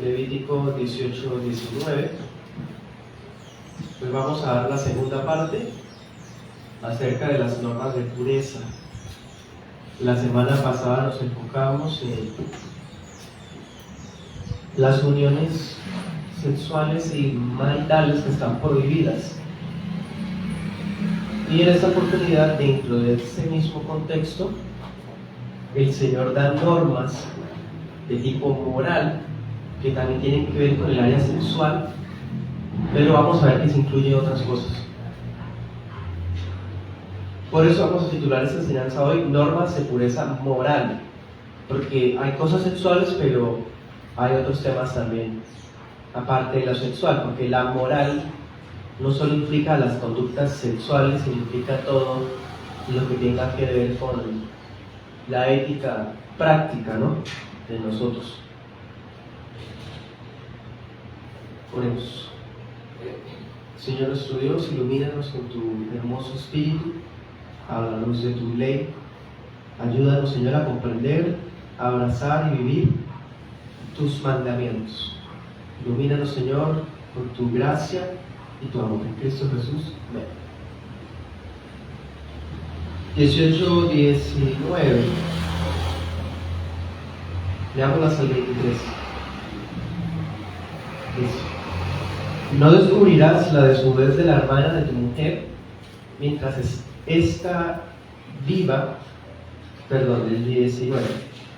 Levítico 18-19. Pues vamos a dar la segunda parte acerca de las normas de pureza. La semana pasada nos enfocamos en las uniones sexuales y maritales que están prohibidas. Y en esta oportunidad, dentro de ese mismo contexto, el Señor da normas de tipo moral que también tienen que ver con el área sexual, pero vamos a ver que se incluyen otras cosas. Por eso vamos a titular esta enseñanza hoy Normas de pureza moral, porque hay cosas sexuales, pero hay otros temas también aparte de lo sexual, porque la moral no solo implica las conductas sexuales, sino implica todo lo que tenga que ver con la ética práctica, ¿no?, de nosotros. Oremos. Señor nuestro Dios, ilumínanos con tu hermoso espíritu a la luz de tu ley. Ayúdanos, Señor, a comprender, a abrazar y vivir tus mandamientos. Ilumínanos, Señor, con tu gracia y tu amor. En Cristo Jesús. Amén. 18-19. Leámoslas hasta el 23. Dice: no descubrirás la desnudez de la hermana de tu mujer mientras está viva. Perdón, del 19.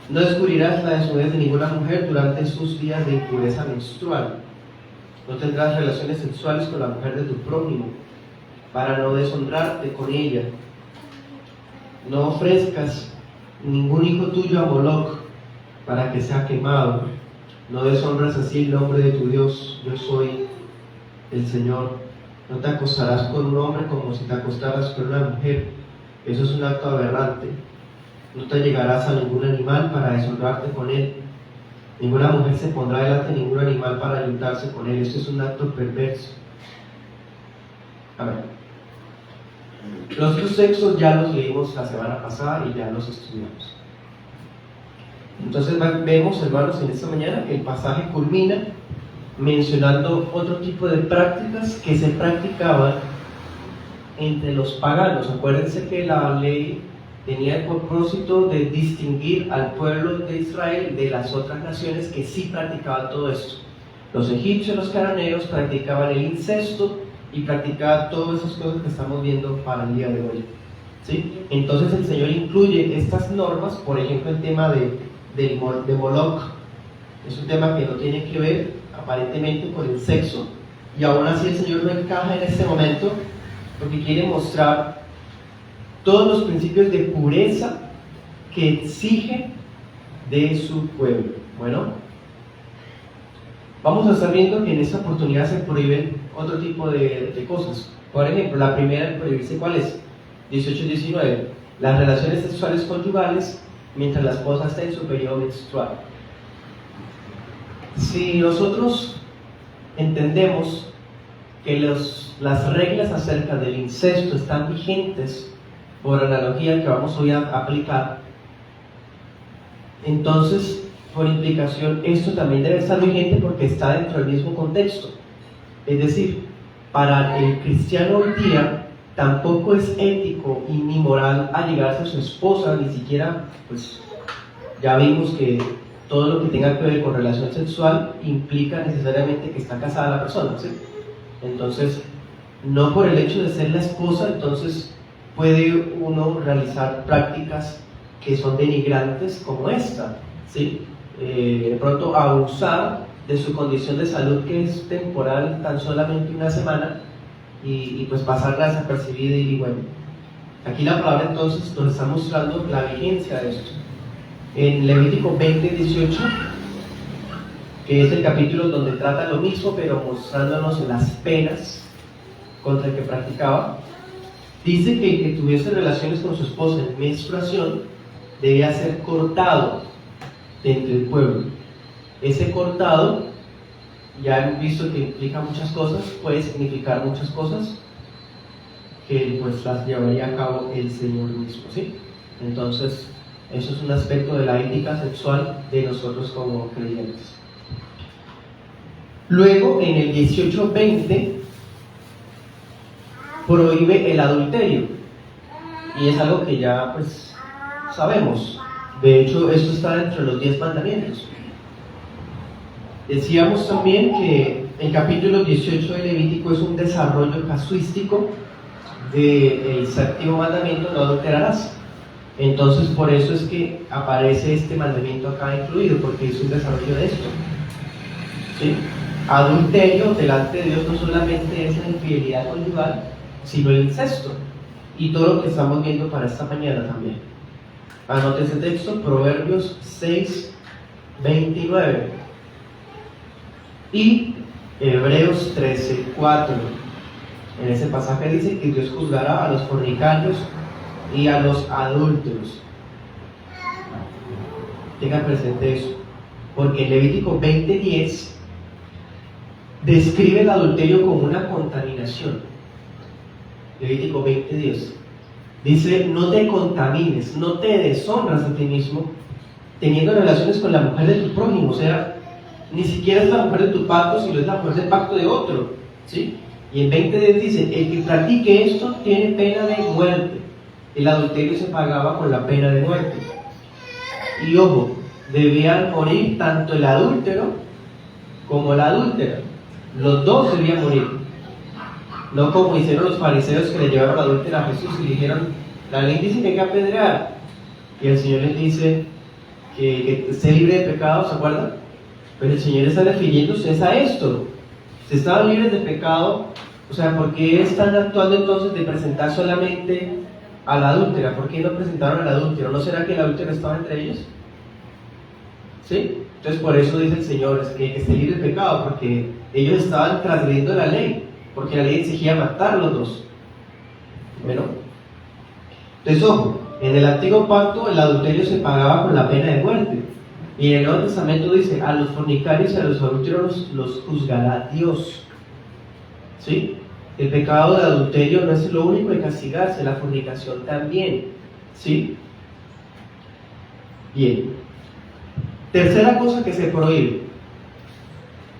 No descubrirás la desnudez de ninguna mujer durante sus días de impureza menstrual. No tendrás relaciones sexuales con la mujer de tu prójimo, para no deshonrarte con ella. No ofrezcas ningún hijo tuyo a Moloc, para que sea quemado. No deshonras así el nombre de tu Dios. Yo soy el Señor. No te acostarás con un hombre como si te acostaras con una mujer. Eso es un acto aberrante. No te llegarás a ningún animal para deshonrarte con él. Ninguna mujer se pondrá delante de ningún animal para ayuntarse con él. Esto es un acto perverso. Amén. Los otros textos ya los leímos la semana pasada y ya los estudiamos. Entonces vemos, hermanos, en esta mañana que el pasaje culmina mencionando otro tipo de prácticas que se practicaban entre los paganos. Acuérdense que la ley tenía el propósito de distinguir al pueblo de Israel de las otras naciones que sí practicaban todo esto. Los egipcios, los cananeos practicaban el incesto y practicaban todas esas cosas que estamos viendo para el día de hoy, ¿sí? Entonces el Señor incluye estas normas, por ejemplo el tema de Moloc. Es un tema que no tiene que ver aparentemente con el sexo, y aún así el Señor lo encaja en este momento porque quiere mostrar todos los principios de pureza que exige de su pueblo. Bueno, vamos a estar viendo que en esta oportunidad se prohíben otro tipo de cosas. Por ejemplo, la primera de prohibirse, ¿cuál es? 18-19. Las relaciones sexuales conyugales mientras la esposa está en su periodo menstrual. Si nosotros entendemos que las reglas acerca del incesto están vigentes por analogía que vamos hoy a aplicar, entonces por implicación esto también debe estar vigente porque está dentro del mismo contexto. Es decir, para el cristiano hoy día tampoco es ético y ni moral allegarse a su esposa, ni siquiera, pues ya vimos que todo lo que tenga que ver con relación sexual implica necesariamente que está casada la persona, ¿sí? Entonces, no por el hecho de ser la esposa, entonces puede uno realizar prácticas que son denigrantes como esta, ¿sí? De pronto abusar de su condición de salud, que es temporal, tan solamente una semana, y pues pasarla desapercibida. Y bueno, aquí la palabra entonces nos está mostrando la vigencia de esto. En Levítico 20-18, que es el capítulo donde trata lo mismo, pero mostrándonos las penas contra el que practicaba, dice que el que tuviese relaciones con su esposa en menstruación debía ser cortado de entre el pueblo. Ese cortado, ya hemos visto que implica muchas cosas, puede significar muchas cosas, que pues las llevaría a cabo el Señor mismo, ¿sí? Entonces, eso es un aspecto de la ética sexual de nosotros como creyentes. Luego, en el 18:20, prohíbe el adulterio. Y es algo que ya, pues, sabemos. De hecho, esto está dentro de los 10 mandamientos. Decíamos también que el capítulo 18 de Levítico es un desarrollo casuístico del séptimo mandamiento: no adulterarás. Entonces, por eso es que aparece este mandamiento acá incluido, porque es un desarrollo de esto. ¿Sí? Adulterio delante de Dios no solamente es la infidelidad conyugal, sino el incesto. Y todo lo que estamos viendo para esta mañana también. Anote ese texto, Proverbios 6:29. Y Hebreos 13:4. En ese pasaje dice que Dios juzgará a los fornicarios y a los adúlteros. Tenga presente eso, porque en Levítico 20:10 describe el adulterio como una contaminación. Levítico 20:10 dice: no te contamines, no te deshonras a ti mismo teniendo relaciones con la mujer de tu prójimo. O sea, ni siquiera es la mujer de tu pacto, sino es la mujer del pacto de otro, ¿sí? Y en 20:10 dice: el que practique esto tiene pena de muerte. El adulterio se pagaba con la pena de muerte. Y ojo, debían morir tanto el adúltero como la adúltera. Los dos debían morir. No como hicieron los fariseos, que le llevaron la adúltera a Jesús y le dijeron: la ley dice que hay que apedrear. Y el Señor les dice que esté libre de pecado, ¿se acuerdan? Pero el Señor está refiriéndose a esto. Si estaban libres de pecado, o sea, ¿por qué están actuando entonces de presentar solamente a la adúltera? ¿Por qué no presentaron al adúltero? ¿No será que el adúltero estaba entre ellos? ¿Sí? Entonces por eso dice el Señor que esté libre de pecado, porque ellos estaban transgrediendo la ley, porque la ley exigía matar a los dos. Bueno, entonces ojo, en el antiguo pacto el adulterio se pagaba con la pena de muerte, y en el Nuevo Testamento dice: a los fornicarios y a los adúlteros los juzgará Dios. ¿Sí? El pecado de adulterio no es lo único de castigarse, la fornicación también. ¿Sí? Bien. Tercera cosa que se prohíbe,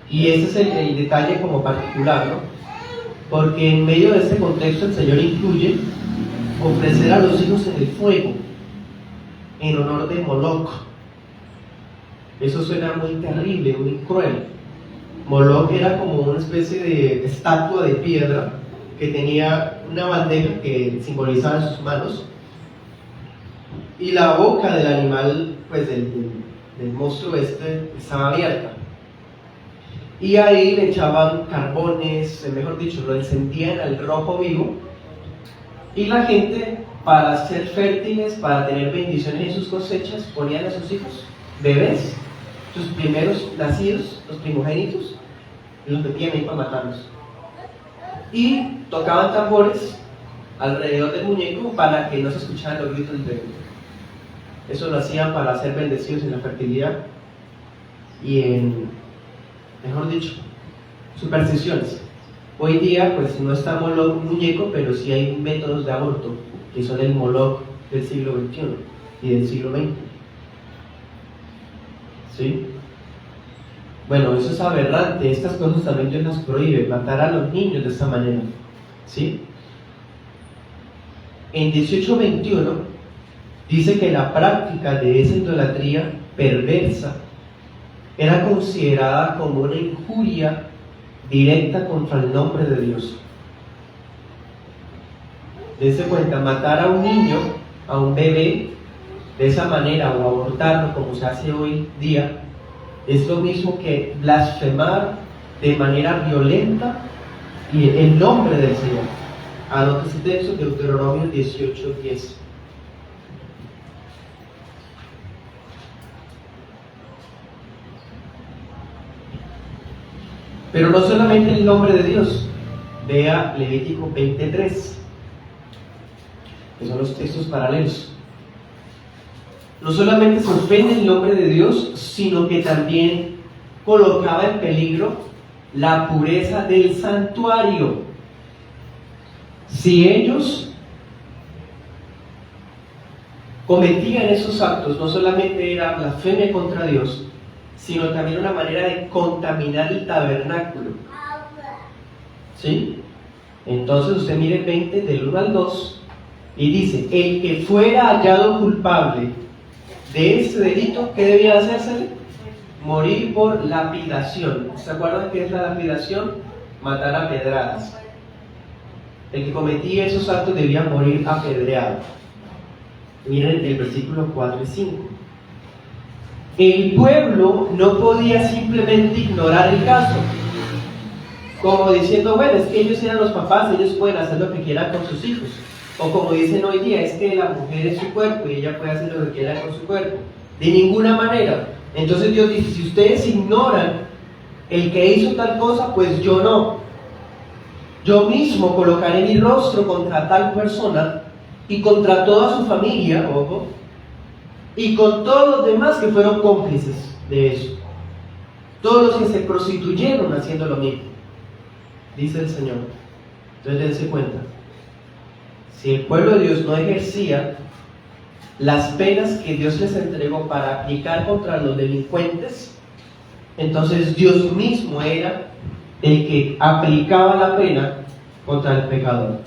y ese es el detalle como particular, ¿no? Porque en medio de este contexto el Señor incluye ofrecer a los hijos en el fuego en honor de Moloch. Eso suena muy terrible, muy cruel. Moloch era como una especie de estatua de piedra que tenía una bandeja que simbolizaba en sus manos, y la boca del animal, pues del monstruo estaba abierta, y ahí le echaban carbones, mejor dicho, lo encendían al rojo vivo, y la gente, para ser fértiles, para tener bendiciones en sus cosechas, ponían a sus hijos, bebés, sus primeros nacidos, los primogénitos, y los metían ahí para matarlos, y tocaban tambores alrededor del muñeco para que no se escucharan los gritos del bebé. Eso lo hacían para ser bendecidos en la fertilidad y en, mejor dicho, supersticiones. Hoy día pues no está Moloch muñeco, pero sí hay métodos de aborto, que son el Moloch del siglo XXI y del siglo XX. ¿Sí? Bueno, eso es aberrante. Estas cosas también Dios las prohíbe, matar a los niños de esta manera. ¿Sí? En 18:21 dice que la práctica de esa idolatría perversa era considerada como una injuria directa contra el nombre de Dios. Dense cuenta, matar a un niño, a un bebé, de esa manera, o abortarlo como se hace hoy día, es lo mismo que blasfemar de manera violenta y el nombre del Señor. Anote ese texto, Deuteronomio 18:10. Pero no solamente el nombre de Dios, vea Levítico 20:3, que son los textos paralelos. No solamente se ofende el nombre de Dios, sino que también colocaba en peligro la pureza del santuario. Si ellos cometían esos actos, no solamente era blasfemia contra Dios, sino también una manera de contaminar el tabernáculo. ¿Sí? Entonces usted mire el 20 del 1 al 2 y dice, el que fuera hallado culpable de este delito, ¿qué debía hacérsele? Morir por lapidación. ¿Se acuerdan qué es la lapidación? Matar a pedradas. El que cometía esos actos debía morir apedreado. Miren el versículo 4 y 5. El pueblo no podía simplemente ignorar el caso, como diciendo, bueno, es que ellos eran los papás, ellos pueden hacer lo que quieran con sus hijos. O como dicen hoy día, es que la mujer es su cuerpo y ella puede hacer lo que quiera con su cuerpo. De ninguna manera. Entonces Dios dice, si ustedes ignoran el que hizo tal cosa, pues yo no. Yo mismo colocaré mi rostro contra tal persona y contra toda su familia, ojo, y con todos los demás que fueron cómplices de eso. Todos los que se prostituyeron haciendo lo mismo, dice el Señor. Entonces dense cuenta, si el pueblo de Dios no ejercía las penas que Dios les entregó para aplicar contra los delincuentes, entonces Dios mismo era el que aplicaba la pena contra el pecador.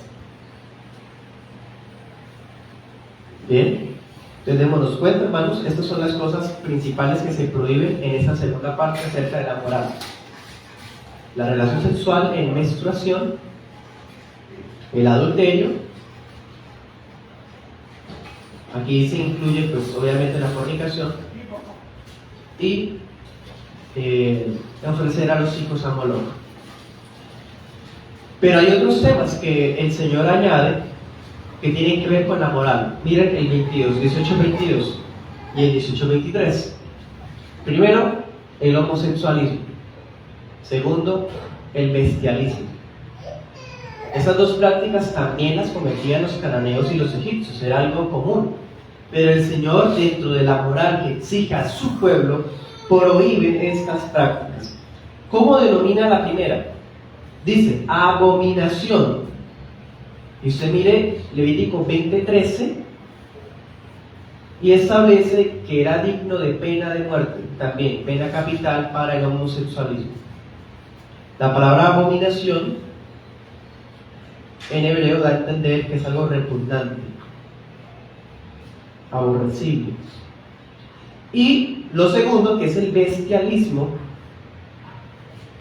Bien, entonces démonos cuenta, hermanos, estas son las cosas principales que se prohíben en esta segunda parte acerca de la moral. La relación sexual en menstruación, el adulterio. Aquí se incluye, pues, obviamente la fornicación y ofrecer a los hijos a Moloch. Pero hay otros temas que el Señor añade que tienen que ver con la moral. Miren el 18:22 y el 18:23. Primero, el homosexualismo. Segundo, el bestialismo. Esas dos prácticas también las cometían los cananeos y los egipcios, era algo común. Pero el Señor, dentro de la moral que exige a su pueblo, prohíbe estas prácticas. ¿Cómo denomina la primera? Dice, abominación. Y usted mire Levítico 20:13 y establece que era digno de pena de muerte, también pena capital para el homosexualismo. La palabra abominación en hebreo da a entender que es algo repugnante, aborrecible. Y lo segundo, que es el bestialismo,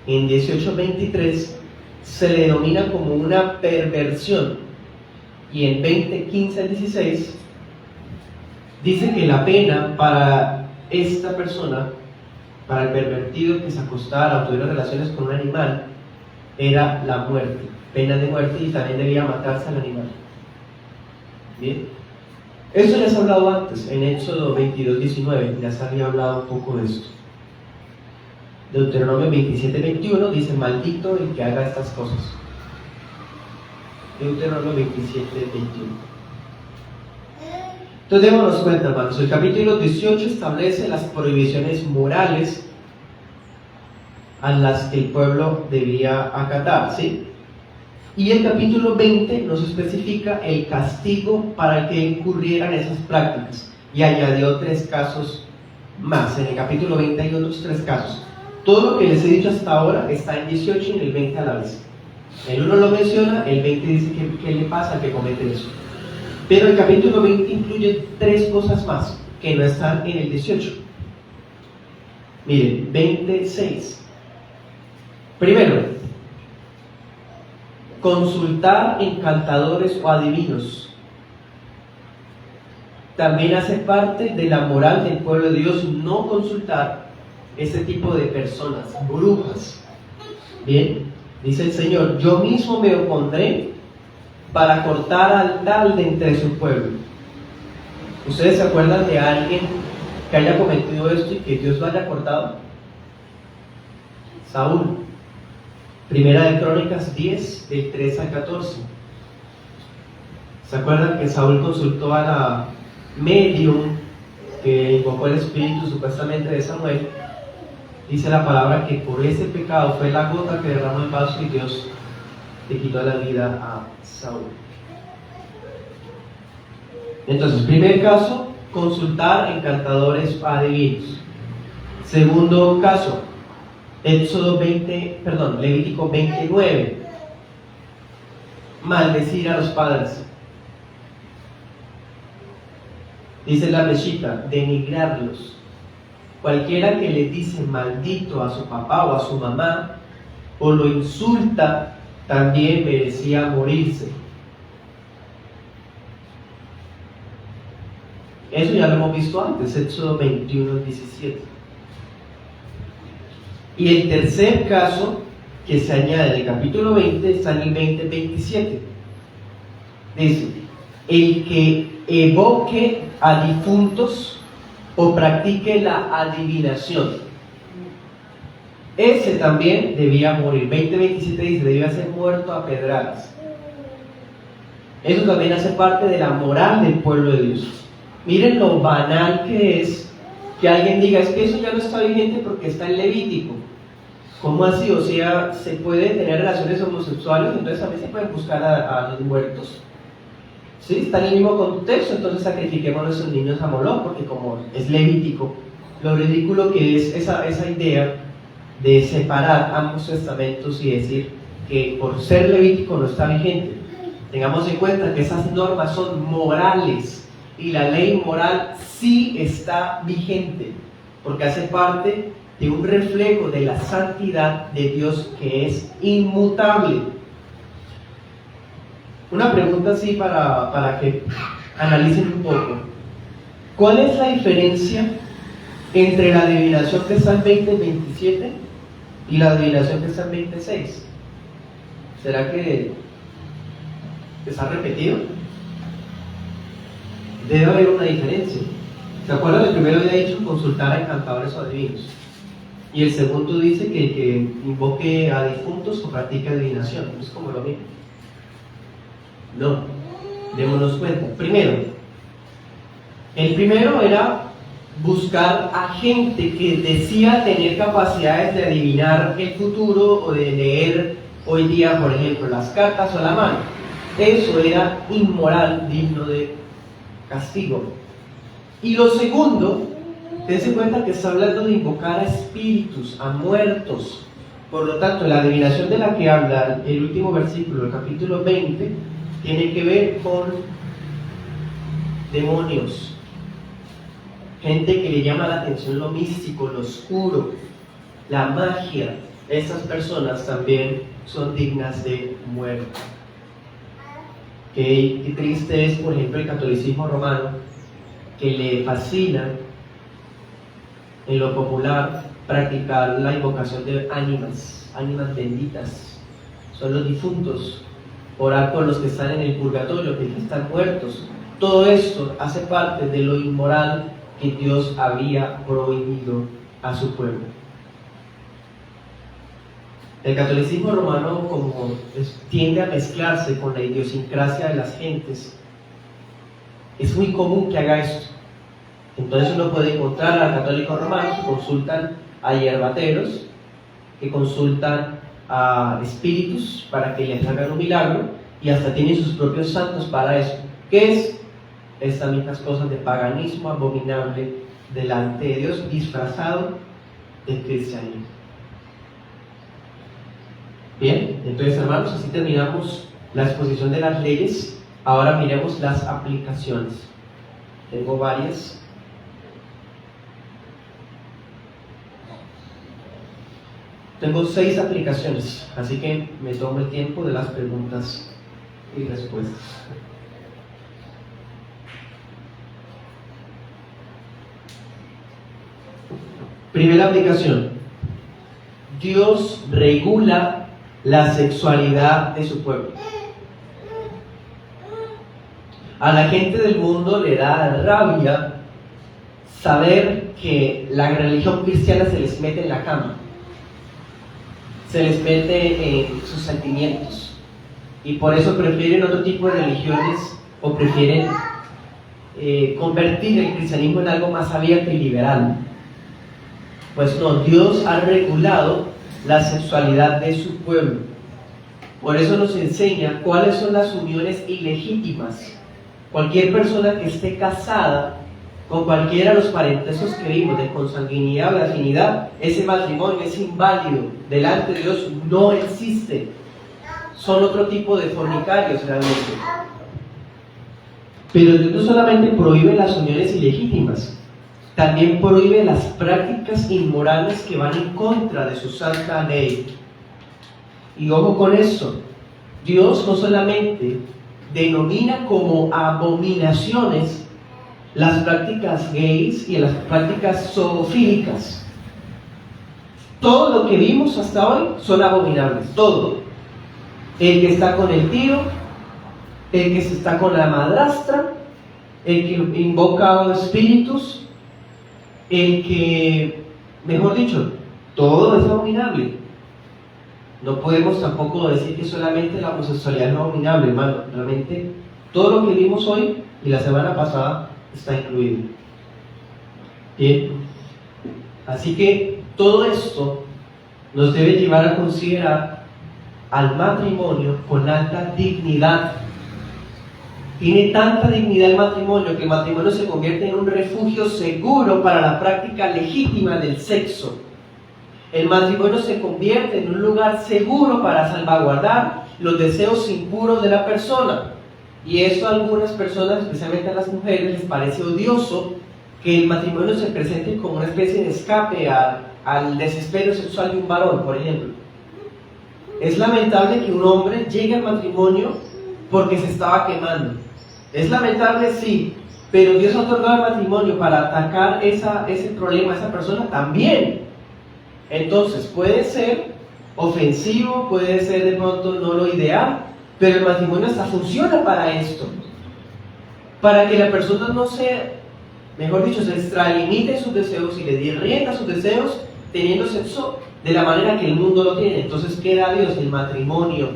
en 18:23 se le denomina como una perversión, y en 20:15 al 16 dice que la pena para esta persona, para el pervertido que se acostara o tuviera relaciones con un animal, era la muerte, pena de muerte, y también debía matarse al animal. Bien, eso ya se ha hablado antes, en Éxodo 22:19, ya se había hablado un poco de esto. Deuteronomio 27:21 dice, maldito el que haga estas cosas. Deuteronomio 27:21. Entonces démonos cuenta, hermanos, el capítulo 18 establece las prohibiciones morales a las que el pueblo debía acatar, ¿sí? Y el capítulo 20 nos especifica el castigo para el que incurrieran esas prácticas, y añadió 3 casos más. En el capítulo 20 hay otros 3 casos. Todo lo que les he dicho hasta ahora está en 18 y en el 20 a la vez. El 1 lo menciona, el 20 dice qué le pasa al que comete eso. Pero el capítulo 20 incluye 3 cosas más que no están en el 18. Miren, 26. Primero, consultar encantadores o adivinos. También hace parte de la moral del pueblo de Dios no consultar este tipo de personas, brujas. Bien, dice el Señor, yo mismo me opondré para cortar al tal de entre su pueblo. ¿Ustedes se acuerdan de alguien que haya cometido esto y que Dios lo haya cortado? Saúl. Primera de Crónicas 10, del 3 al 14. ¿Se acuerdan que Saúl consultó a la medium que invocó el espíritu supuestamente de Samuel? Dice la palabra que por ese pecado fue la gota que derramó el vaso y Dios le quitó la vida a Saúl. Entonces, primer caso, consultar encantadores o adivinos. Segundo caso, Levítico 29. Maldecir a los padres. Dice la Meshita, denigrarlos. Cualquiera que le dice maldito a su papá o a su mamá, o lo insulta, también merecía morirse. Eso ya lo hemos visto antes, Éxodo 21:17. Y el tercer caso que se añade en el capítulo 20 está en el 20:27. Dice, el que evoque a difuntos o practique la adivinación, ese también debía morir. 20:27 dice, debía ser muerto a pedradas. Eso también hace parte de la moral del pueblo de Dios. Miren lo banal que es que alguien diga, es que eso ya no está vigente porque está en Levítico. ¿Cómo así? O sea, ¿se puede tener relaciones homosexuales? Entonces también se pueden buscar a los muertos. ¿Sí? Está en el mismo contexto, entonces sacrifiquemos a nuestros niños a Moloch, porque como es Levítico, lo ridículo que es esa idea de separar ambos testamentos y decir que por ser Levítico no está vigente. Tengamos en cuenta que esas normas son morales y la ley moral sí está vigente, porque hace parte de un reflejo de la santidad de Dios que es inmutable. Una pregunta así para que analicen un poco. ¿Cuál es la diferencia entre la adivinación que está en 20:27 y la adivinación que está en 20:6? ¿Será que está repetido? Debe haber una diferencia. ¿Se acuerdan? El primero había dicho consultar a encantadores o adivinos. Y el segundo dice que el que invoque a difuntos o practique adivinación. Es como lo mismo. No, démonos cuenta. El primero era buscar a gente que decía tener capacidades de adivinar el futuro o de leer hoy día, por ejemplo, las cartas o la mano. Eso era inmoral, digno de castigo. Y lo segundo, dense cuenta que está hablando de invocar a espíritus, a muertos. Por lo tanto, la adivinación de la que habla el último versículo del capítulo 20 tiene que ver con demonios, gente que le llama la atención lo místico, lo oscuro, la magia. Esas personas también son dignas de muerte. Qué triste es, por ejemplo, el catolicismo romano, que le fascina en lo popular practicar la invocación de ánimas benditas. Son los difuntos, orar por los que están en el purgatorio, que ya están muertos. Todo esto hace parte de lo inmoral que Dios había prohibido a su pueblo. El catolicismo romano, como tiende a mezclarse con la idiosincrasia de las gentes, es muy común que haga esto. Entonces uno puede encontrar a católicos romanos que consultan a hierbateros, que consultan a espíritus para que les hagan un milagro, y hasta tienen sus propios santos para eso. ¿Qué es? Estas mismas cosas de paganismo abominable delante de Dios, disfrazado de cristianismo. Bien, entonces hermanos, así terminamos la exposición de las leyes. Ahora miremos las aplicaciones. Tengo varias. Tengo 6 aplicaciones, así que me tomo el tiempo de las preguntas y respuestas. Primera aplicación. Dios regula la sexualidad de su pueblo. A la gente del mundo le da rabia saber que la religión cristiana se les mete en la cama, se les mete en sus sentimientos, y por eso prefieren otro tipo de religiones o prefieren convertir el cristianismo en algo más abierto y liberal. Pues no, Dios ha regulado la sexualidad de su pueblo. Por eso nos enseña cuáles son las uniones ilegítimas. Cualquier persona que esté casada con cualquiera de los parentescos que vimos, de consanguinidad o de afinidad, ese matrimonio es inválido. Delante de Dios no existe. Son otro tipo de fornicarios realmente. Pero Dios no solamente prohíbe las uniones ilegítimas, también prohíbe las prácticas inmorales que van en contra de su santa ley. Y ojo con esto, Dios no solamente denomina como abominaciones las prácticas gays y las prácticas zoofílicas. Todo lo que vimos hasta hoy son abominables, todo. El que está con el tío, el que se está con la madrastra, el que invoca espíritus, el que, mejor dicho, todo es abominable. No podemos tampoco decir que solamente la homosexualidad es abominable, hermano. Realmente todo lo que vimos hoy y la semana pasada está incluido. Bien, así que todo esto nos debe llevar a considerar al matrimonio con alta dignidad. Tiene tanta dignidad el matrimonio que el matrimonio se convierte en un refugio seguro para la práctica legítima del sexo. El matrimonio se convierte en un lugar seguro para salvaguardar los deseos impuros de la persona. Y eso a algunas personas, especialmente a las mujeres, les parece odioso que el matrimonio se presente como una especie de escape al desespero sexual de un varón, por ejemplo. Es lamentable que un hombre llegue al matrimonio porque se estaba quemando. Es lamentable, sí, pero Dios ha otorgado el matrimonio para atacar ese problema a esa persona también. Entonces puede ser ofensivo, puede ser de pronto no lo ideal, pero el matrimonio hasta funciona para esto, para que la persona no se, mejor dicho, se extralimite en sus deseos y le dé rienda a sus deseos teniendo sexo de la manera que el mundo lo tiene. Entonces queda Dios el matrimonio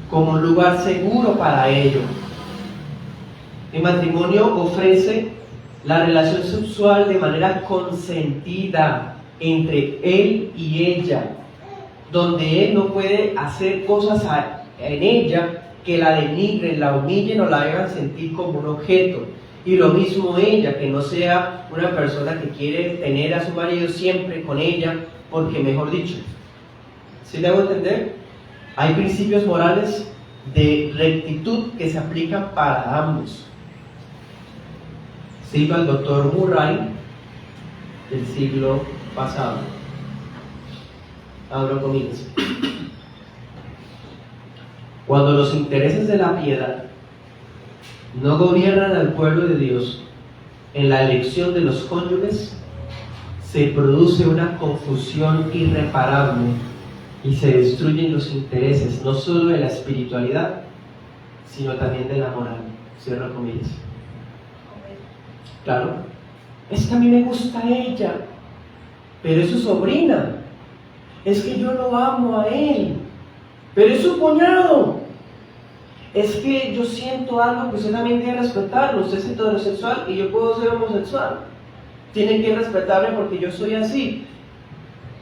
como un lugar seguro para ello. El matrimonio ofrece la relación sexual de manera consentida entre él y ella, donde él no puede hacer cosas en ella que la denigren, la humillen o la hagan sentir como un objeto. Y lo mismo ella, que no sea una persona que quiere tener a su marido siempre con ella, porque mejor dicho, ¿sí me hago entender? Hay principios morales de rectitud que se aplican para ambos. Cito al doctor Murray del siglo pasado. Abro comillas. Cuando los intereses de la piedad no gobiernan al pueblo de Dios en la elección de los cónyuges, se produce una confusión irreparable y se destruyen los intereses no solo de la espiritualidad, sino también de la moral. Cierro comillas. Claro, es que a mí me gusta ella, pero es su sobrina. Es que yo lo amo a él, pero es su cuñado. Es que yo siento algo que usted también debe respetarlo. Usted es heterosexual y yo puedo ser homosexual. Tienen que respetarme porque yo soy así.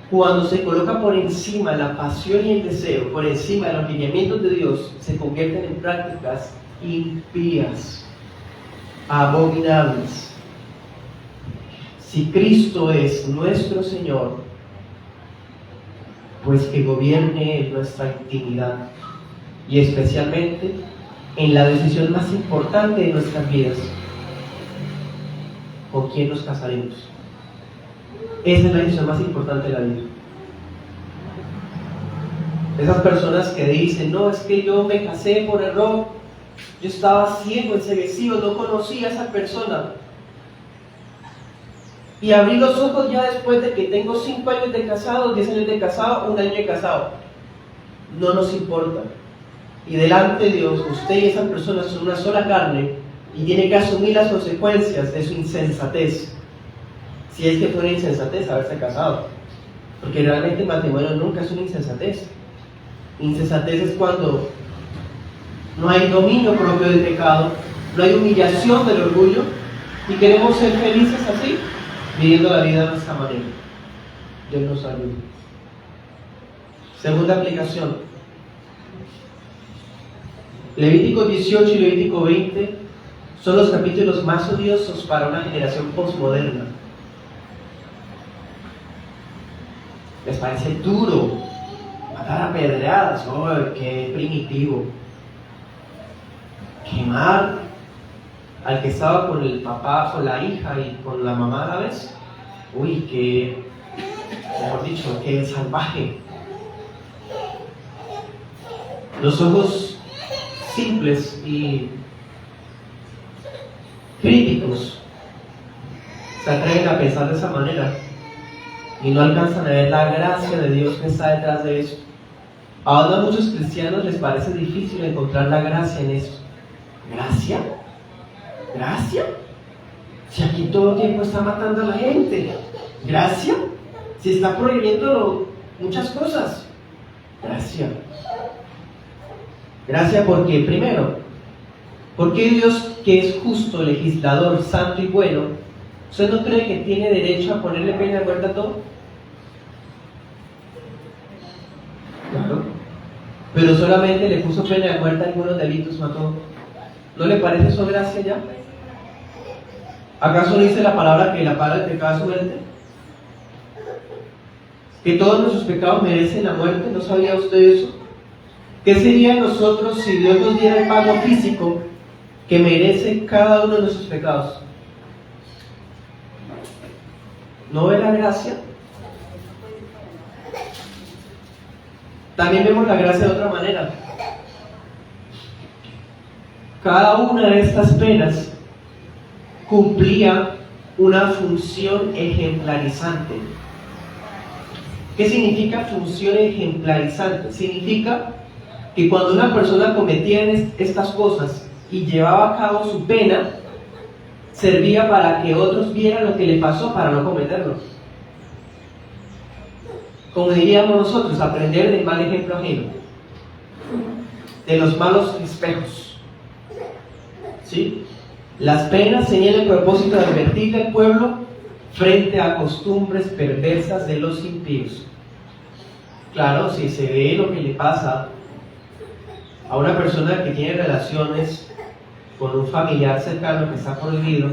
Cuando se coloca por encima la pasión y el deseo, por encima de los lineamientos de Dios, se convierten en prácticas impías, abominables. Si Cristo es nuestro Señor, pues que gobierne en nuestra intimidad y especialmente en la decisión más importante de nuestras vidas: ¿con quién nos casaremos? Esa es la decisión más importante de la vida. Esas personas que dicen, no, es que yo me casé por error, yo estaba ciego, enceguecido, no conocía a esa persona y abrí los ojos ya después de que tengo 5 años de casado, 10 años de casado, 1 año de casado. No nos importa. Y delante de Dios, usted y esa persona son una sola carne y tiene que asumir las consecuencias de su insensatez. Si es que fue una insensatez haberse casado. Porque realmente el matrimonio nunca es una insensatez. Insensatez es cuando no hay dominio propio del pecado, no hay humillación del orgullo y queremos ser felices así, viviendo la vida de nuestra manera. Dios nos ayude. Segunda aplicación. Levítico 18 y Levítico 20 son los capítulos más odiosos para una generación postmoderna. Les parece duro matar a pedradas, ¡oh, qué primitivo! Quemar al que estaba con el papá, con la hija y con la mamá a la vez. Uy, qué, mejor dicho, qué salvaje. Los ojos simples y críticos se atreven a pensar de esa manera y no alcanzan a ver la gracia de Dios que está detrás de eso. Aún a muchos cristianos les parece difícil encontrar la gracia en eso. ¿Gracia? ¿Gracia? Si aquí todo el tiempo está matando a la gente. ¿Gracia? Si está prohibiendo muchas cosas. Gracia. Gracia porque, primero, porque Dios, que es justo, legislador, santo y bueno, ¿usted no cree que tiene derecho a ponerle pena de muerte a todo? Claro. Pero solamente le puso pena de muerte a algunos delitos, mató. ¿No le parece eso gracia ya? ¿Acaso no dice la palabra que la paga del pecado es muerte? ¿Que todos nuestros pecados merecen la muerte? ¿No sabía usted eso? ¿Qué sería de nosotros si Dios nos diera el pago físico que merece cada uno de nuestros pecados? ¿No ve la gracia? También vemos la gracia de otra manera. Cada una de estas penas cumplía una función ejemplarizante. ¿Qué significa función ejemplarizante? Significa que cuando una persona cometía estas cosas y llevaba a cabo su pena, servía para que otros vieran lo que le pasó para no cometerlo. Como diríamos nosotros, aprender del mal ejemplo ajeno, de los malos espejos. ¿Sí? Las penas tenían el propósito de advertir al pueblo frente a costumbres perversas de los impíos. Claro, si se ve lo que le pasa a una persona que tiene relaciones con un familiar cercano que está prohibido,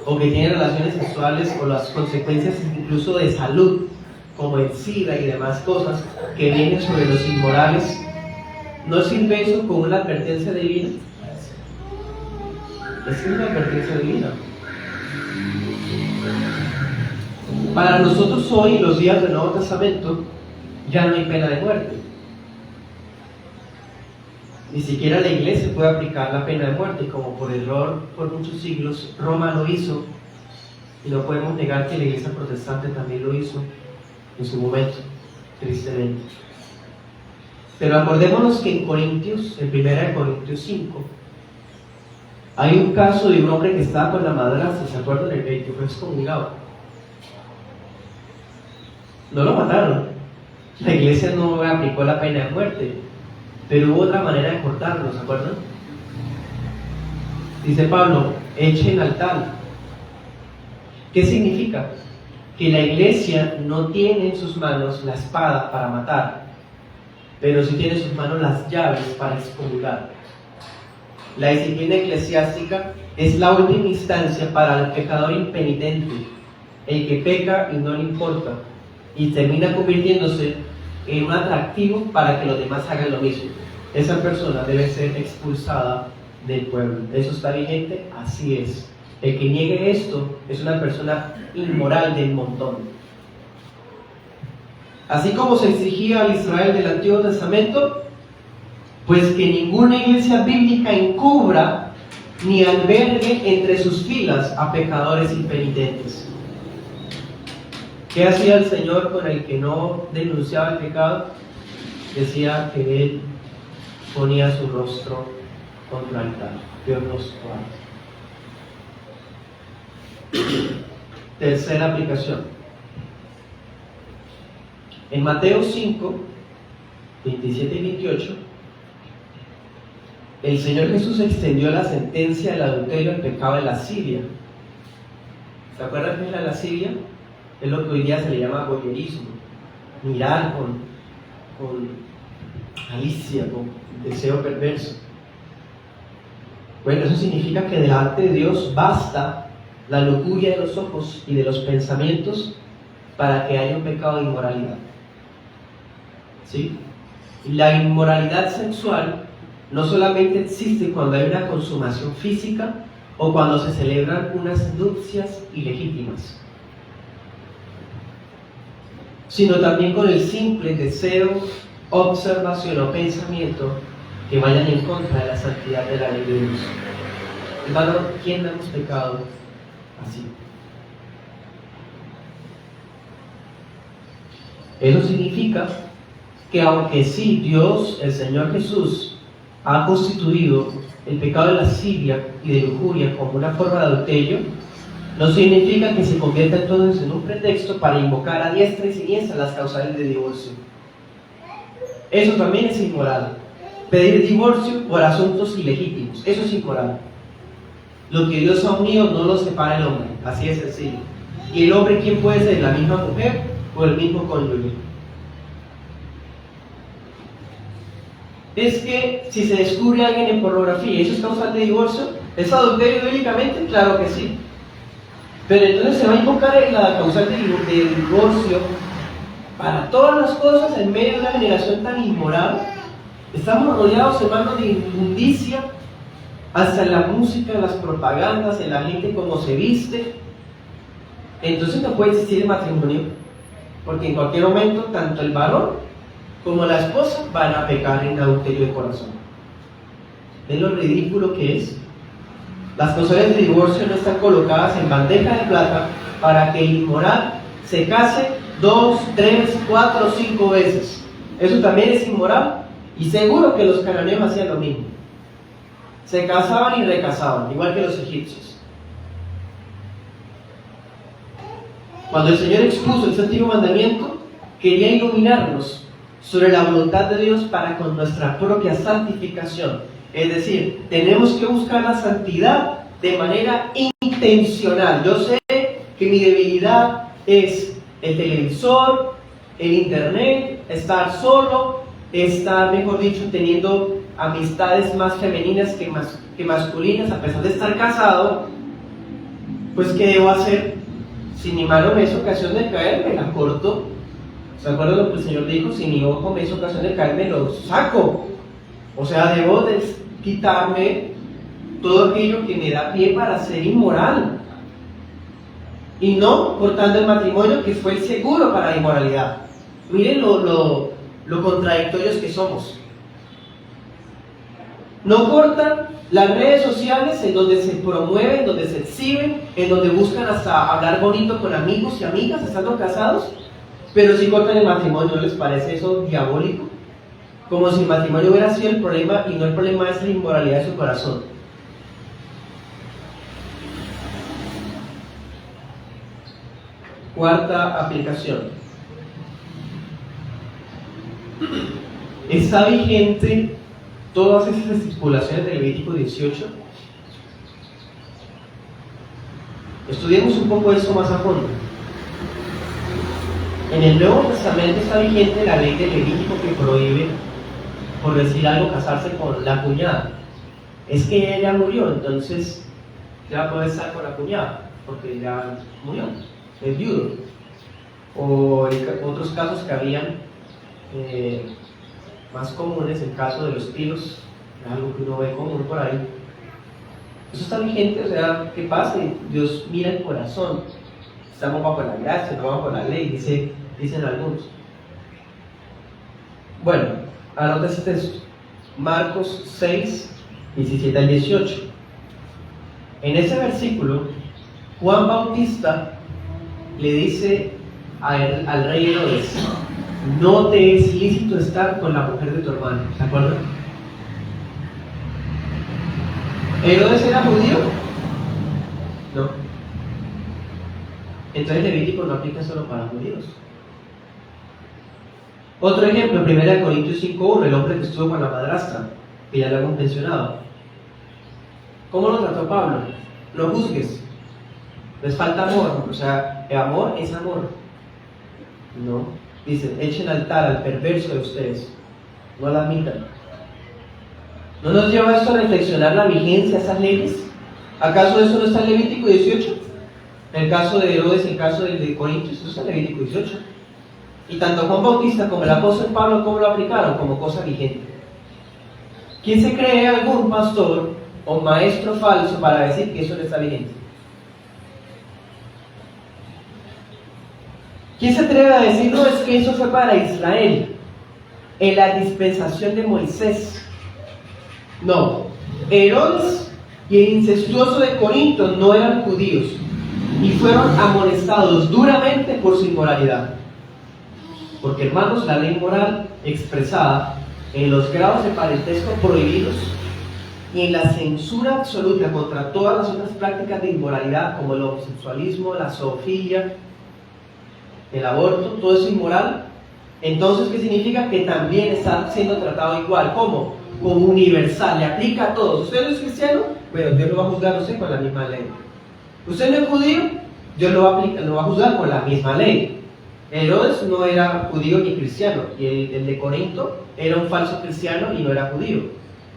o que tiene relaciones sexuales, o las consecuencias incluso de salud, como el SIDA y demás cosas que vienen sobre los inmorales, ¿no sirve eso como una advertencia divina? Es una advertencia divina. Para nosotros hoy, los días del Nuevo Testamento, ya no hay pena de muerte. Ni siquiera la iglesia puede aplicar la pena de muerte, como por error por muchos siglos Roma lo hizo, y no podemos negar que la iglesia protestante también lo hizo en su momento, tristemente. Pero acordémonos que en Corintios, en 1 Corintios 5, hay un caso de un hombre que estaba con la madrastra, ¿se acuerdan del rey que fue excomulgado? No lo mataron. La iglesia no aplicó la pena de muerte, pero hubo otra manera de cortarlo, ¿se acuerdan? Dice Pablo, echen al tal. ¿Qué significa? Que la iglesia no tiene en sus manos la espada para matar, pero sí tiene en sus manos las llaves para excomulgar. La disciplina eclesiástica es la última instancia para el pecador impenitente, el que peca y no le importa, y termina convirtiéndose en un atractivo para que los demás hagan lo mismo. Esa persona debe ser expulsada del pueblo. ¿Eso está vigente? Así es. El que niegue esto es una persona inmoral del montón. Así como se exigía al Israel del Antiguo Testamento, pues que ninguna iglesia bíblica encubra ni albergue entre sus filas a pecadores impenitentes. ¿Qué hacía el Señor con el que no denunciaba el pecado? Decía que él ponía su rostro contra el altar. Dios nos guarde. Tercera aplicación. En Mateo 5, 27 y 28, el Señor Jesús extendió la sentencia del adulterio al pecado de lascivia. ¿Se acuerdan qué es la lascivia? Es lo que hoy día se le llama voyeurismo. Mirar con malicia, con deseo perverso. Bueno, eso significa que delante de Dios basta la lujuria de los ojos y de los pensamientos para que haya un pecado de inmoralidad. ¿Sí? La inmoralidad sexual no solamente existe cuando hay una consumación física o cuando se celebran unas nupcias ilegítimas, sino también con el simple deseo, observación o pensamiento que vayan en contra de la santidad de la ley de Dios. Hermano, ¿quién no hemos pecado así? Eso significa que aunque sí Dios, el Señor Jesús, ha constituido el pecado de lascivia y de lujuria como una forma de adulterio, no significa que se convierta entonces en un pretexto para invocar a diestra y siniestra las causales de divorcio. Eso también es inmoral. Pedir divorcio por asuntos ilegítimos, eso es inmoral. Lo que Dios ha unido no lo separa el hombre, así de sencillo. ¿Y el hombre quién puede ser? ¿La misma mujer o el mismo cónyuge? Es que si se descubre a alguien en pornografía, ¿eso es causal de divorcio? ¿Es adulterio bíblicamente? Claro que sí. Pero entonces se va a invocar la causal de divorcio para todas las cosas en medio de una generación tan inmoral. Estamos rodeados, hermanos, de inmundicia, hasta en la música, en las propagandas, en la gente cómo se viste. Entonces no puede existir el matrimonio, porque en cualquier momento tanto el varón como la esposa van a pecar en adulterio de corazón. ¿Ven lo ridículo que es? Las causales de divorcio no están colocadas en bandeja de plata para que el inmoral se case 2, 3, 4, 5 veces. Eso también es inmoral, y seguro que los cananeos hacían lo mismo. Se casaban y recasaban, igual que los egipcios. Cuando el Señor expuso el séptimo mandamiento, quería iluminarnos sobre la voluntad de Dios para con nuestra propia santificación. Es decir, tenemos que buscar la santidad de manera intencional. Yo sé que mi debilidad es el televisor, el internet, estar solo, estar, mejor dicho, teniendo amistades más femeninas que masculinas, a pesar de estar casado. Pues, ¿qué debo hacer? Si mi mano me es ocasión de caer, me la corto. ¿Se acuerdan lo que el Señor dijo? Si mi ojo me es ocasión de caer, me lo saco. O sea, debo de quitarme todo aquello que me da pie para ser inmoral. Y no cortando el matrimonio, que fue el seguro para la inmoralidad. Miren lo contradictorios que somos. No cortan las redes sociales en donde se promueven, en donde se exhiben, en donde buscan hasta hablar bonito con amigos y amigas estando casados, pero sí cortan el matrimonio. ¿No les parece eso diabólico? Como si el matrimonio hubiera sido el problema y no el problema es la inmoralidad de su corazón. Cuarta aplicación. ¿Está vigente todas esas estipulaciones del Levítico 18? Estudiemos un poco eso más a fondo. En el Nuevo Testamento está vigente la ley del Levítico que prohíbe, por decir algo, casarse con la cuñada. Es que ella murió, entonces ya puede estar con la cuñada, porque ya murió, es viudo. O otros casos que habían más comunes, el caso de los tiros, algo que uno ve común por ahí. Eso está vigente, o sea, ¿qué pasa? Dios mira el corazón. Estamos bajo la gracia, no bajo la ley, dicen algunos. Bueno, anota ese texto. Marcos 6, 17 al 18. En ese versículo, Juan Bautista le dice al rey Herodes: no te es lícito estar con la mujer de tu hermano. ¿Se acuerdan? ¿Herodes era judío? No. Entonces el Levítico no aplica solo para judíos. Otro ejemplo, 1 Corintios 5:1, el hombre que estuvo con la madrastra, que ya lo hemos mencionado. ¿Cómo lo trató Pablo? No juzgues. Les falta amor. O sea, el amor es amor. No. Dice, echen altar al perverso de ustedes. No la admitan. ¿No nos lleva esto a reflexionar la vigencia de esas leyes? ¿Acaso eso no está en Levítico 18? El caso de Herodes, el caso de Corintios, eso está en Levítico 18. Y tanto Juan Bautista como el apóstol Pablo, ¿cómo lo aplicaron? Como cosa vigente. ¿Quién se cree algún pastor o maestro falso para decir que eso no está vigente? ¿Quién se atreve a decir, no, es que eso fue para Israel, en la dispensación de Moisés? No, Herodes y el incestuoso de Corinto no eran judíos y fueron amonestados duramente por su inmoralidad. Porque, hermanos, la ley moral expresada en los grados de parentesco prohibidos y en la censura absoluta contra todas las otras prácticas de inmoralidad, como el homosexualismo, la zoofilia, el aborto, todo eso inmoral. Entonces, ¿qué significa? Que también está siendo tratado igual. ¿Cómo? Como universal, le aplica a todos. ¿Usted no es cristiano? Bueno, Dios lo va a juzgar usted con la misma ley. ¿Usted no es judío? Dios lo va a juzgar con la misma ley. Herodes no era judío ni cristiano, y el de Corinto era un falso cristiano y no era judío.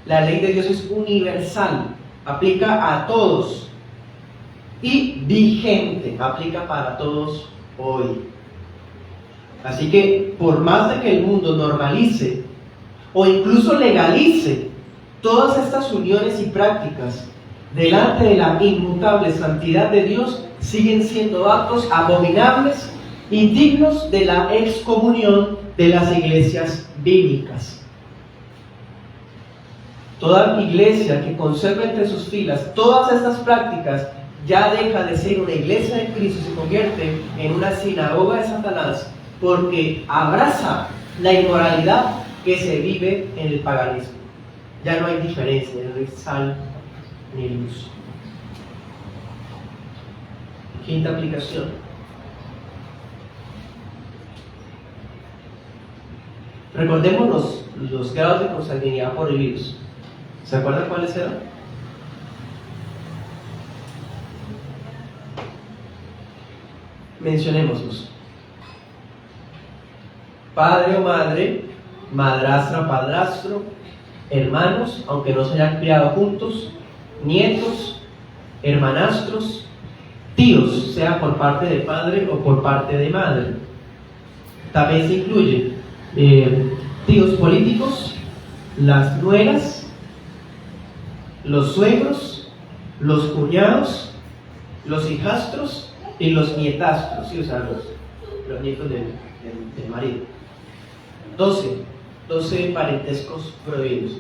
La ley de Dios es universal, aplica a todos y vigente, aplica para todos hoy. Así que por más de que el mundo normalice o incluso legalice todas estas uniones y prácticas, delante de la inmutable santidad de Dios, siguen siendo actos abominables y dignos de la excomunión de las iglesias bíblicas. Toda iglesia que conserva entre sus filas todas estas prácticas ya deja de ser una iglesia de Cristo y se convierte en una sinagoga de Satanás, porque abraza la inmoralidad que se vive en el paganismo. Ya no hay diferencia, no hay sal ni luz. Quinta aplicación. Recordemos los grados de consanguinidad prohibidos. ¿Se acuerdan cuáles eran? Mencionémoslos. Padre o madre, madrastra o padrastro, hermanos, aunque no se hayan criado juntos, nietos, hermanastros, tíos, sea por parte de padre o por parte de madre. También se incluye tíos políticos, las nueras, los suegros, los cuñados, los hijastros y los nietastros, ¿sí? O sea, los nietos del marido. 12 parentescos prohibidos.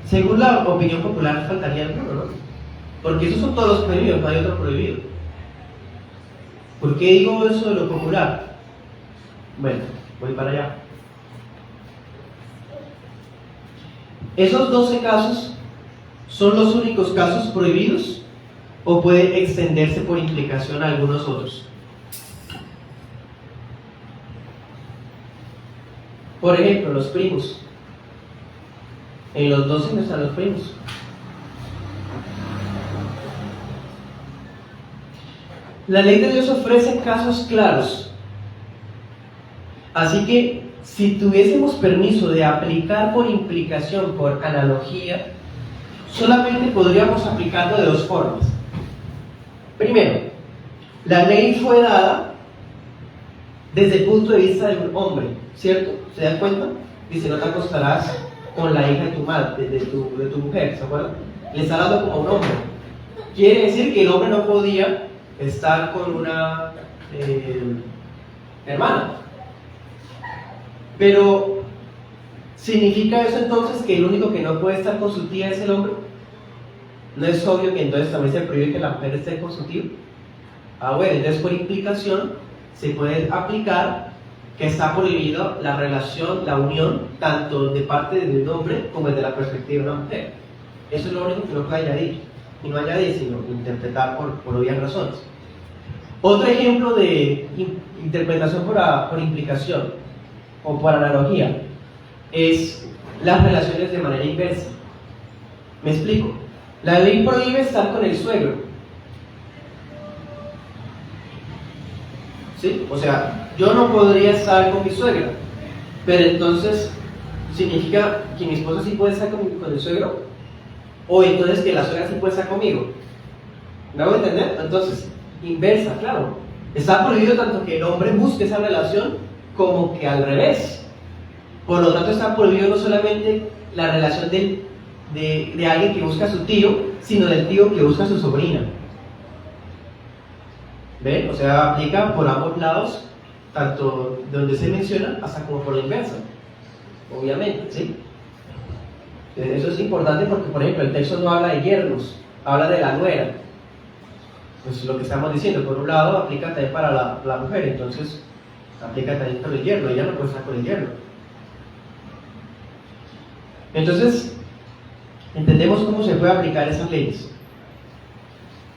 Según la opinión popular, faltaría alguno, ¿no? Porque esos son todos los prohibidos, no hay otro prohibido. ¿Por qué digo eso de lo popular? Bueno, voy para allá. ¿Esos 12 casos son los únicos casos prohibidos o puede extenderse por implicación a algunos otros? Por ejemplo, los primos. En los 12 no están los primos. La ley de Dios ofrece casos claros. Así que, si tuviésemos permiso de aplicar por implicación, por analogía, solamente podríamos aplicarlo de dos formas. Primero, la ley fue dada desde el punto de vista de un hombre, ¿cierto? ¿Se dan cuenta? Dice, no te acostarás con la hija de tu madre, de tu mujer, ¿se acuerdan? Le está hablando como un hombre. Quiere decir que el hombre no podía estar con una hermana. Pero, ¿significa eso entonces que el único que no puede estar con su tía es el hombre? ¿No es obvio que entonces también se prohíbe que la mujer esté con su tío? Bueno, entonces por implicación se puede aplicar que está prohibida la relación, la unión, tanto de parte del hombre como desde la perspectiva de una mujer. Eso es lo único que no puede añadir. Y no añadir, sino interpretar por obvias razones. Otro ejemplo de interpretación por implicación o por analogía es las relaciones de manera inversa. Me explico. La ley prohíbe estar con el suegro, ¿sí? O sea, yo no podría estar con mi suegra, pero entonces significa que mi esposo sí puede estar con el suegro, o entonces que la suegra sí puede estar conmigo. ¿Me hago entender? Entonces, inversa, claro. Está prohibido tanto que el hombre busque esa relación como que al revés. Por lo tanto, está prohibido no solamente la relación de alguien que busca a su tío, sino del tío que busca a su sobrina. ¿Ven? O sea, aplica por ambos lados, tanto donde se menciona hasta como por la inversa. Obviamente, ¿sí? Eso es importante porque, por ejemplo, el texto no habla de yernos, habla de la nuera. Pues lo que estamos diciendo, por un lado, aplica también para la mujer, entonces aplica también para el yerno, ella no puede estar con el yerno. Entonces, entendemos cómo se puede aplicar esas leyes.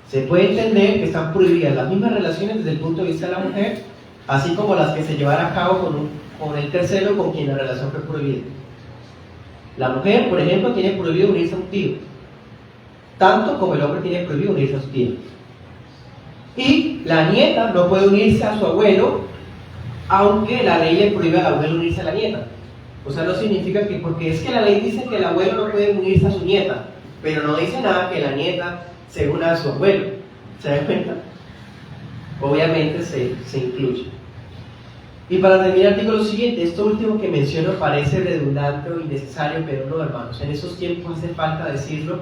Se puede entender que están prohibidas las mismas relaciones desde el punto de vista de la mujer, así como las que se llevarán a cabo con el tercero con quien la relación fue prohibida. La mujer, por ejemplo, tiene prohibido unirse a un tío, tanto como el hombre tiene prohibido unirse a su tío. Y la nieta no puede unirse a su abuelo, aunque la ley le prohíbe al abuelo unirse a la nieta. O sea, no significa que, porque es que la ley dice que el abuelo no puede unirse a su nieta, pero no dice nada que la nieta se una a su abuelo. ¿Se dan cuenta? Obviamente se incluye. Y para terminar digo lo siguiente, esto último que menciono parece redundante o innecesario, pero no, hermanos, en esos tiempos hace falta decirlo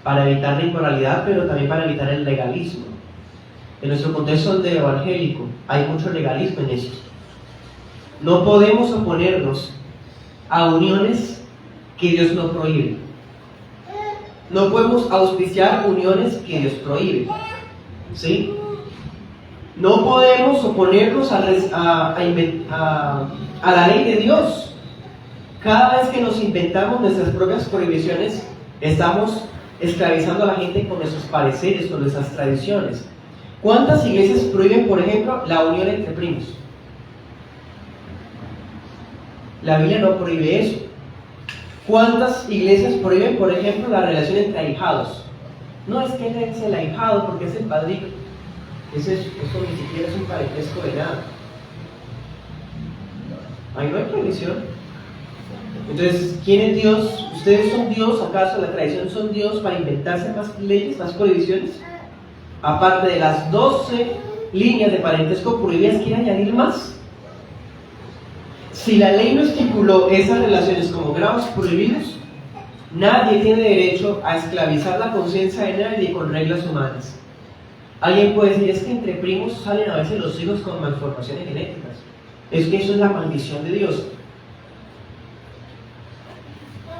para evitar la inmoralidad, pero también para evitar el legalismo. En nuestro contexto de evangélico hay mucho legalismo en esto. No podemos oponernos a uniones que Dios no prohíbe. No podemos auspiciar uniones que Dios prohíbe. ¿Sí? No podemos oponernos a la ley de Dios. Cada vez que nos inventamos nuestras propias prohibiciones, estamos esclavizando a la gente con nuestros pareceres, con nuestras tradiciones. ¿Cuántas iglesias prohíben, por ejemplo, la unión entre primos? La Biblia no prohíbe eso. ¿Cuántas iglesias prohíben, por ejemplo, la relación entre ahijados? No es que él es el ahijado porque es el padrino. Eso ni siquiera es un parentesco de nada. Ahí no hay prohibición. Entonces, ¿quién es Dios? ¿Ustedes son Dios? ¿Acaso la tradición son Dios para inventarse más leyes, más prohibiciones? Aparte de las 12 líneas de parentesco prohibidas, ¿quiere añadir más? Si la ley no estipuló esas relaciones como grados prohibidos, nadie tiene derecho a esclavizar la conciencia de nadie con reglas humanas. Alguien puede decir, es que entre primos salen a veces los hijos con malformaciones genéticas. Es que eso es la maldición de Dios.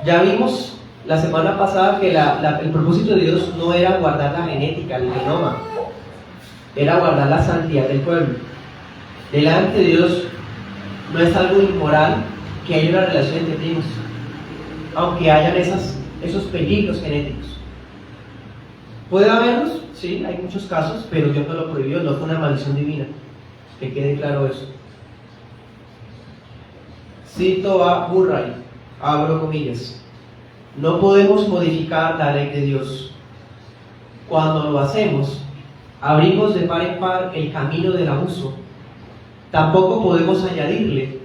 Ya vimos la semana pasada que el propósito de Dios no era guardar la genética, el genoma, era guardar la santidad del pueblo. Delante de Dios no es algo inmoral que haya una relación entre primos, aunque hayan esos peligros genéticos. ¿Puede haberlos? Sí, hay muchos casos, pero Dios no lo prohibió, no fue una maldición divina. Que quede claro eso. Cito a Murray, abro comillas. No podemos modificar la ley de Dios. Cuando lo hacemos, abrimos de par en par el camino del abuso. Tampoco podemos añadirle.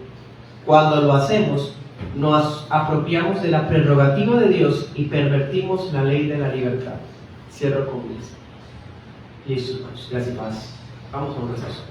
Cuando lo hacemos, nos apropiamos de la prerrogativa de Dios y pervertimos la ley de la libertad. Cierro comillas. Listo, hermanos. Gracias y paz. Vamos a un receso.